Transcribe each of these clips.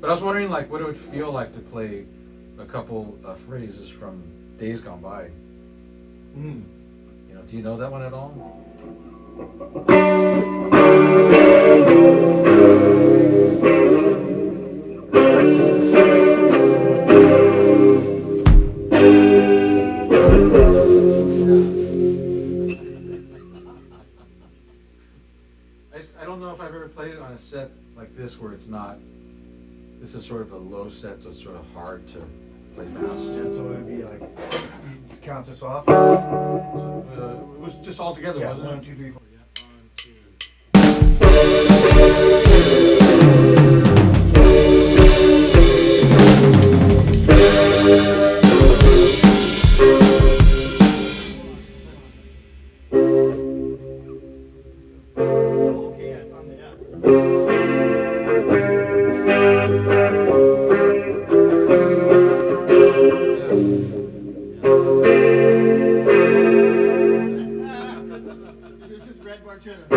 But I was wondering, like, what it would feel like to play a couple of phrases from Days Gone By. Mm. You know, do you know that one at all? I don't know if I've ever played it on a set like this where it's not. This is sort of a low set, so it's sort of hard to play fast. Yeah, so it would be like, you count this off. So, it was just all together, Yeah, wasn't 1, it? 2, 3, 4. 2. Okay, yeah, it's on the F. This is Red Bartender. I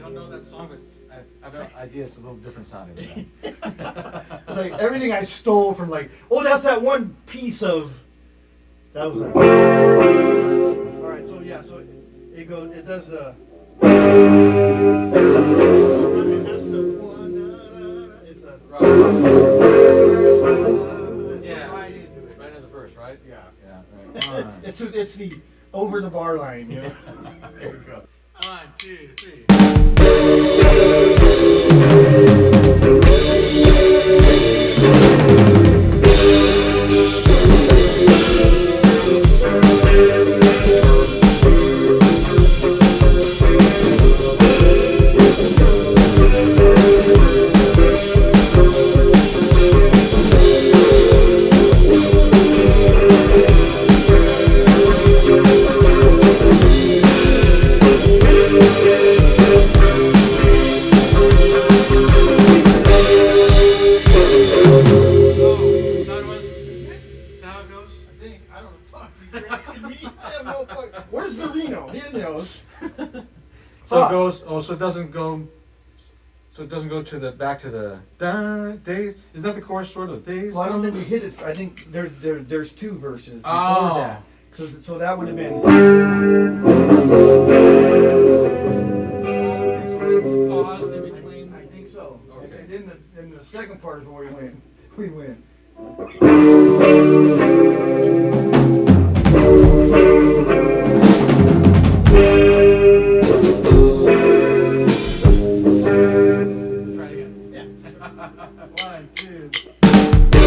don't know that song, but I have an idea it's a little different sounding than It's like everything I stole from that's that one piece of. That was that. All right, so yeah, so it goes. It does the. That's the one. It's a. Yeah. Right into it. Right in the first, right? Yeah. Yeah, right. It's the over the bar line, you know. There you go. 1, 2, 3. Where's the Reno? He knows. So it goes. Oh, so it doesn't go. So it doesn't go to the back to the days. Is that the chorus sort of the days? Well, I don't think we hit it. I think there's 2 verses before Oh. that. So that would have been. Paused in between. I think so. Okay. And then the second part is where we went. We went. Try it again. Yeah. 1, 2.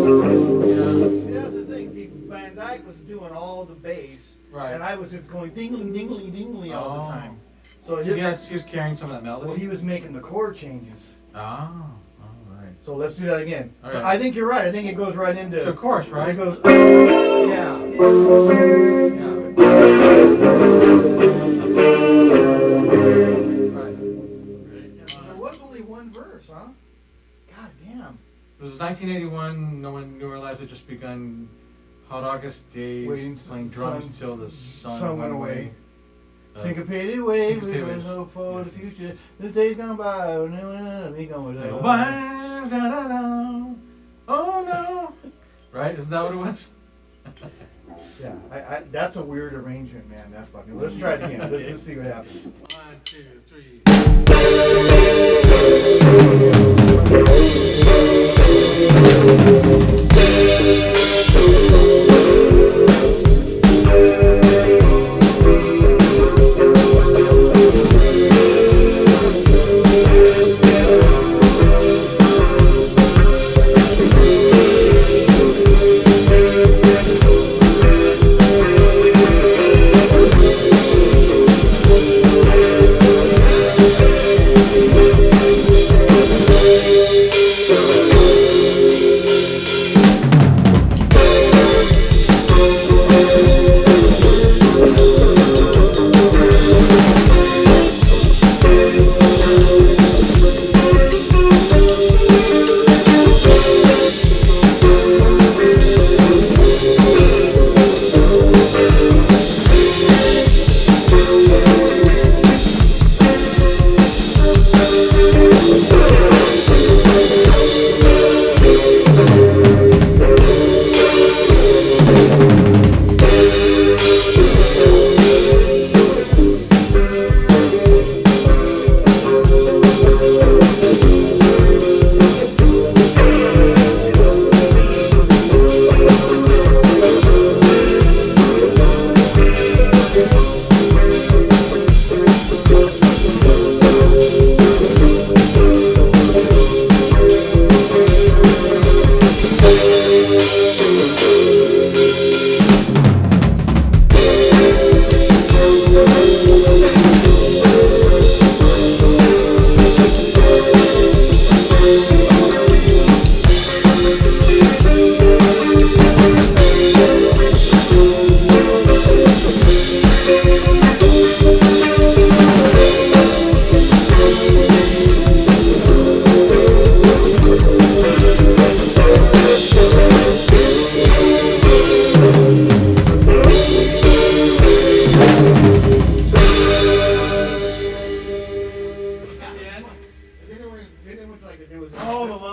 See, that's the thing. See, Van Dyke was doing all the bass, Right. and I was just going dingling, dingling, dingling all the Oh. time. So He his, was carrying some of that melody. well, he was making the chord changes. Oh, all right. So let's do that again. All So right. I think you're right. I think it goes right into. It's a chorus, right? It goes. Yeah. Yeah. Right. There was only one verse, huh? God damn. It was 1981. No one knew our lives had just begun. Hot August days, Waiting playing the drums sun- until the sun, sun went away. Uh, Syncopated waves, we syncopated was waves. hope for the future. This day's gone by, we going Like, to "Wah, da, da, da. Oh no! Right? Isn't that what it was? Yeah, that's a weird arrangement, man. That's fucking. Let's try it again. Let's see what happens. 1, 2, 3.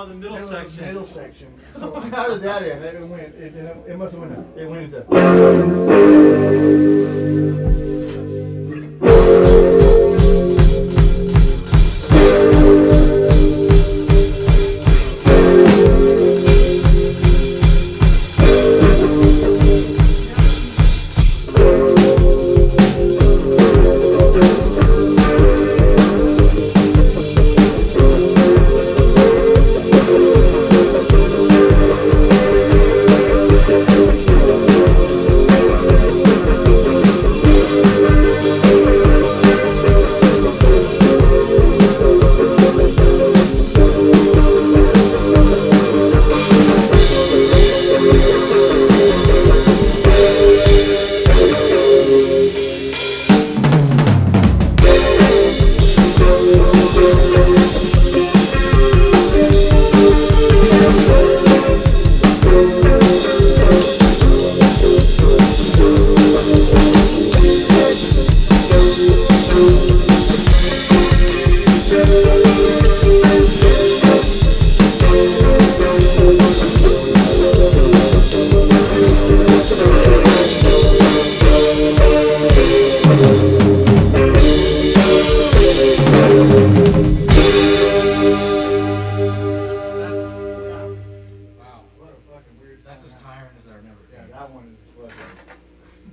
The middle It was section. the middle section. So how did that end? It must have went. It went into.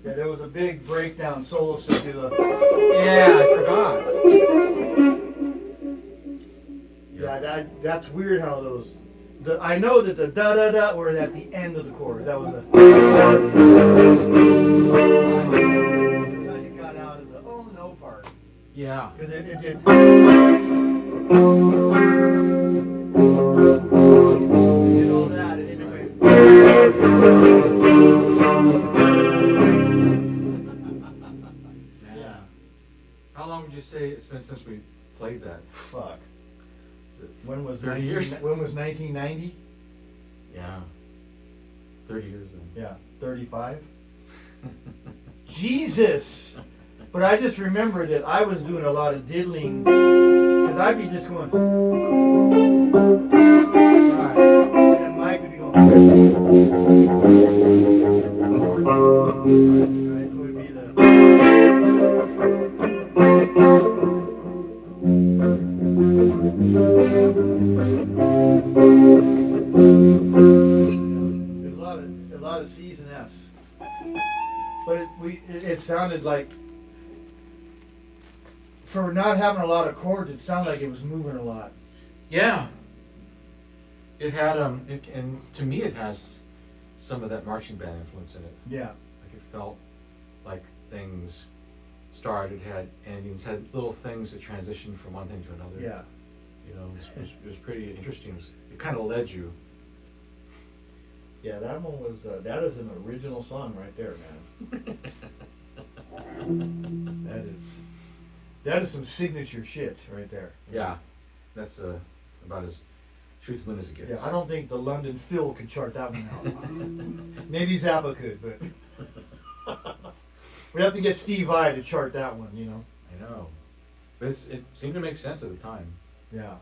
Yeah, there was a big breakdown solo set to the. Yeah, I forgot. Yeah, that's weird how those. I know that the da da da were at the end of the chorus. That was the. That's how you got out of the oh no part. Yeah. Because it did. Did all that and anyway. Yeah. How long would you say it's been since we played that? Fuck. Is it When was 30 years? When was 1990? Yeah. 30 years then. Yeah, 35. Jesus! But I just remember that I was doing a lot of diddling because I'd be just going. Right. And Mike would be going. it sounded like, for not having a lot of chords, it sounded like it was moving a lot. Yeah. It had and to me it has some of that marching band influence in it. Yeah. Like it felt like things started, had endings, had little things that transitioned from one thing to another. Yeah. You know, it was pretty interesting. It kind of led you. Yeah, that one was, that is an original song right there, man. That is some signature shit right there. Yeah, that's about as truthful as it gets. Yeah, I don't think the London Phil could chart that one out. Maybe Zappa could, but we'd have to get Steve Vai to chart that one, you know. I know, but it seemed to make sense at the time. Yeah.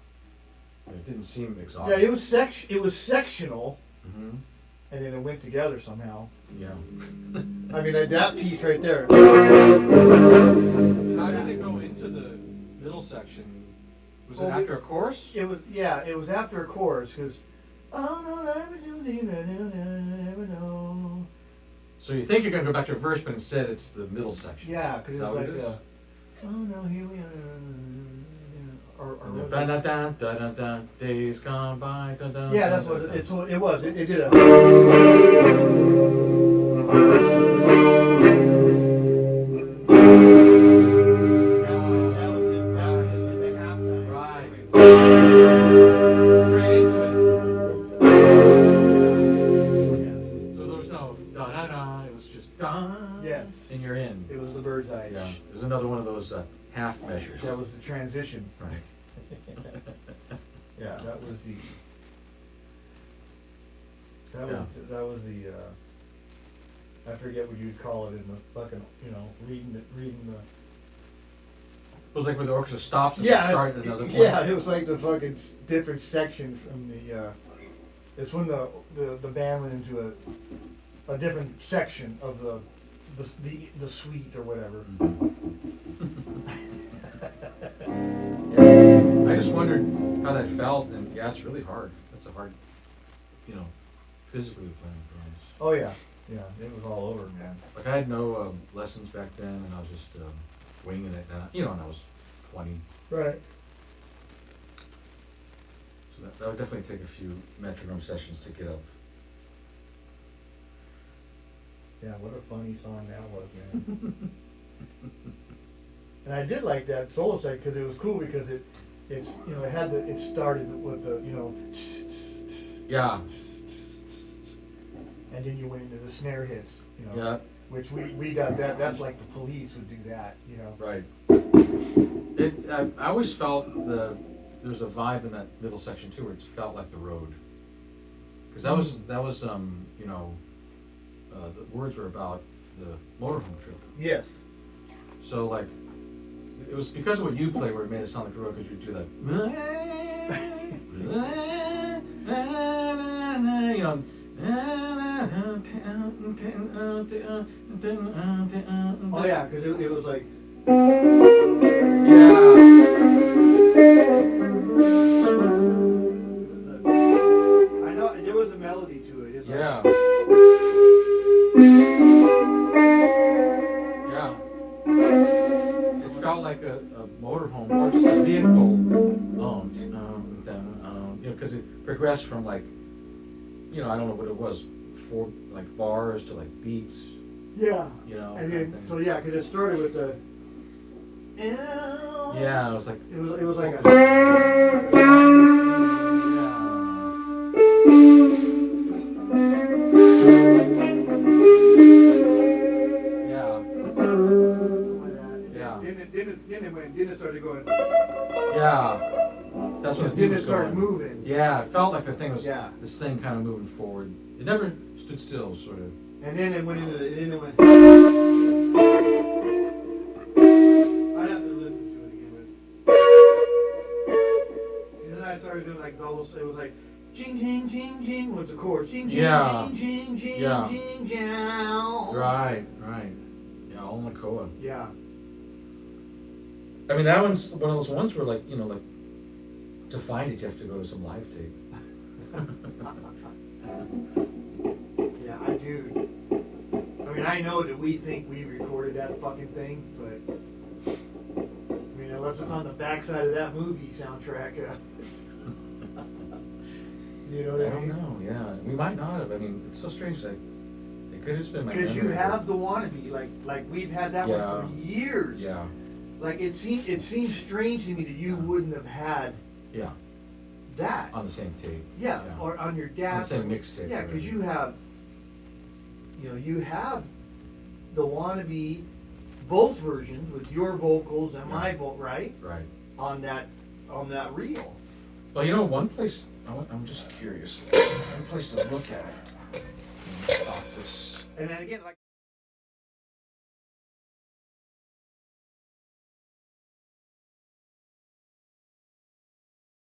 It didn't seem Yeah, exotic. it was sectional, Mm-hmm. and then it went together somehow. Yeah. I mean, that piece right there. How did it go into the middle section? Was it Well, after a chorus? It was after a chorus because. Oh no, never know. So you think you're going to go back to a verse, but instead it's the middle section. Yeah, because Is it that was what like, it is? oh no, here we are. Or was it- Dun, dun, dun, dun, dun, dun, days gone by. Dun, dun, yeah, dun, that's what dun, it was. It did a. Right. Straight into it. So there was no da da da. It was just da. Yes. And you're in. It was the bird's eye. Yeah. It was another one of those half measures. That was the transition. Right. Yeah, that was the. Yeah. That was the. I forget what you'd call it in the fucking, reading the. It was like where the orchestra stops and Yeah, starts at another point. yeah, it was like the fucking different section from the. It's when the band went into a different section of the suite or whatever. Yeah. I just wondered how that felt, and yeah, it's really hard. That's a hard, physically playing drums. Oh yeah, it was all over, man. Like I had no lessons back then, and I was just winging it. And I was 20, Right. so that would definitely take a few metronome sessions to get up. Yeah, what a funny song that was, man. And I did like that solo set because it was cool because it started with the Yeah. and then you went into the snare hits, Yeah. which we got that. That's like the Police would do that, Right. I always felt there's a vibe in that middle section too, where it felt like the road. Because that was the words were about the motorhome trip. Yes. So like, it was because of what you play where it made it sound like the road, because you do that. Oh yeah, because it was like. Yeah. I know there was a melody to it. It's Yeah. Like, Yeah. It felt like a motorhome or just a vehicle. Because it progressed from like, I don't know what it was, 4 like bars to like beats. yeah. And And then because it started with the. Yeah, it was like. It was like a. Yeah. Yeah. Then it started going. Yeah. That's what the Then thing it was started going. moving. Yeah, it felt like the thing was Yeah. this thing kind of moving forward. It never stood still, sort of. And then it went into the. Then it went. I'd have to listen to it again, but. And then I started doing like doubles. It was like. Jing jing jing jing was the chorus. Jing jing Yeah. jing jing jing Yeah. jing jing. Right. Yeah, all Makoa. Yeah. I mean, that one's one of those ones where, like, to find it, you have to go to some live tape. Yeah, I do. I mean, I know that we think we recorded that fucking thing, but I mean, unless it's on the backside of that movie soundtrack, you know what I I don't mean? know, yeah, we might not have, I mean, it's so strange, like, it could have just been my memory. Because you have the wannabe, like we've had that one for years. Yeah, Like it seems strange to me that you wouldn't have had yeah, that. on the same tape. Yeah, or on your dad's. On the same mixtape. Yeah, because you have the wannabe, both versions with your vocals and my vote, right? Right. On that reel. Well, you know, one place, I'm just curious, one place to look at it. Let me stop this. And then again, like.